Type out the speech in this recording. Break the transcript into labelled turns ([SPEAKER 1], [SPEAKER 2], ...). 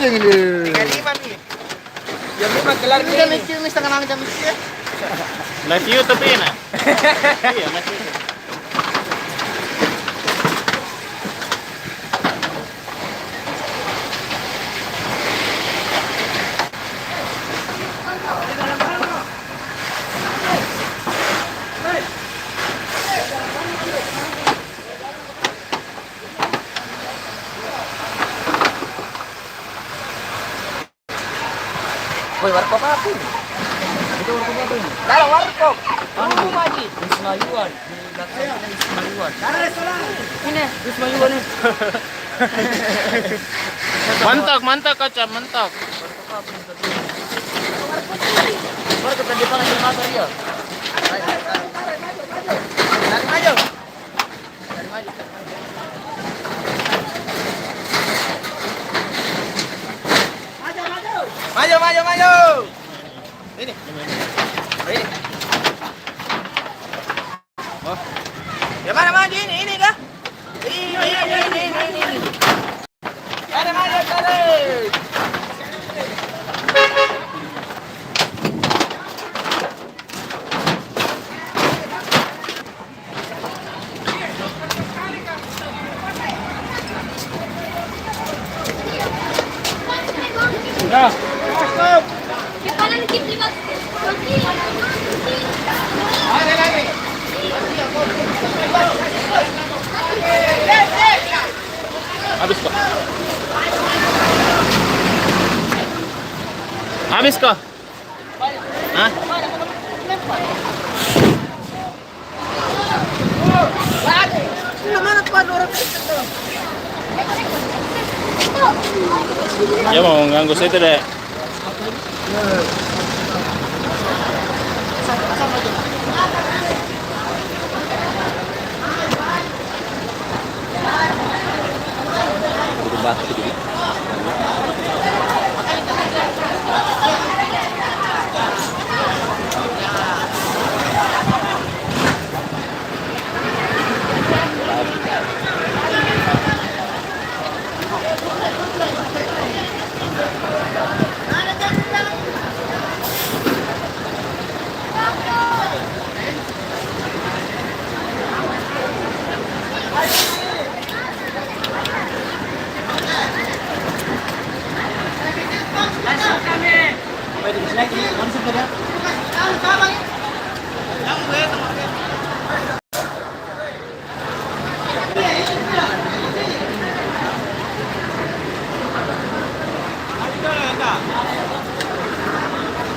[SPEAKER 1] micing ini.
[SPEAKER 2] 35 nih. Jam 5 kelar
[SPEAKER 1] Ini
[SPEAKER 2] nih.
[SPEAKER 1] jam micing nih, setengah 6 jam micing ya.
[SPEAKER 3] Live YouTube ini. Iya, live YouTube.
[SPEAKER 2] Woi, warkop apa ini?
[SPEAKER 1] Itu warkop apa ini?
[SPEAKER 2] Kalau warkop.
[SPEAKER 1] Anu,
[SPEAKER 2] lagi.
[SPEAKER 1] Wisma Yuan. Di belakang ini Wisma Yuan.
[SPEAKER 2] Ini.
[SPEAKER 1] Wisma Yuan ini.
[SPEAKER 3] Mantap, mantap kaca, mantap.
[SPEAKER 1] Warkop apa ini tadi? Warkop tadi pangan di mata dia.
[SPEAKER 2] Dari maju.
[SPEAKER 1] Dari maju.
[SPEAKER 2] Maju, maju, maju. Ini. Ini. Oh. Ya mana maju ini kah? Ini. Ada maju, tarik.
[SPEAKER 3] Ya. Habis kok. Habis kok. Hah?
[SPEAKER 2] Mana tuan orang itu?
[SPEAKER 3] Ya mau ganggu saya tidak.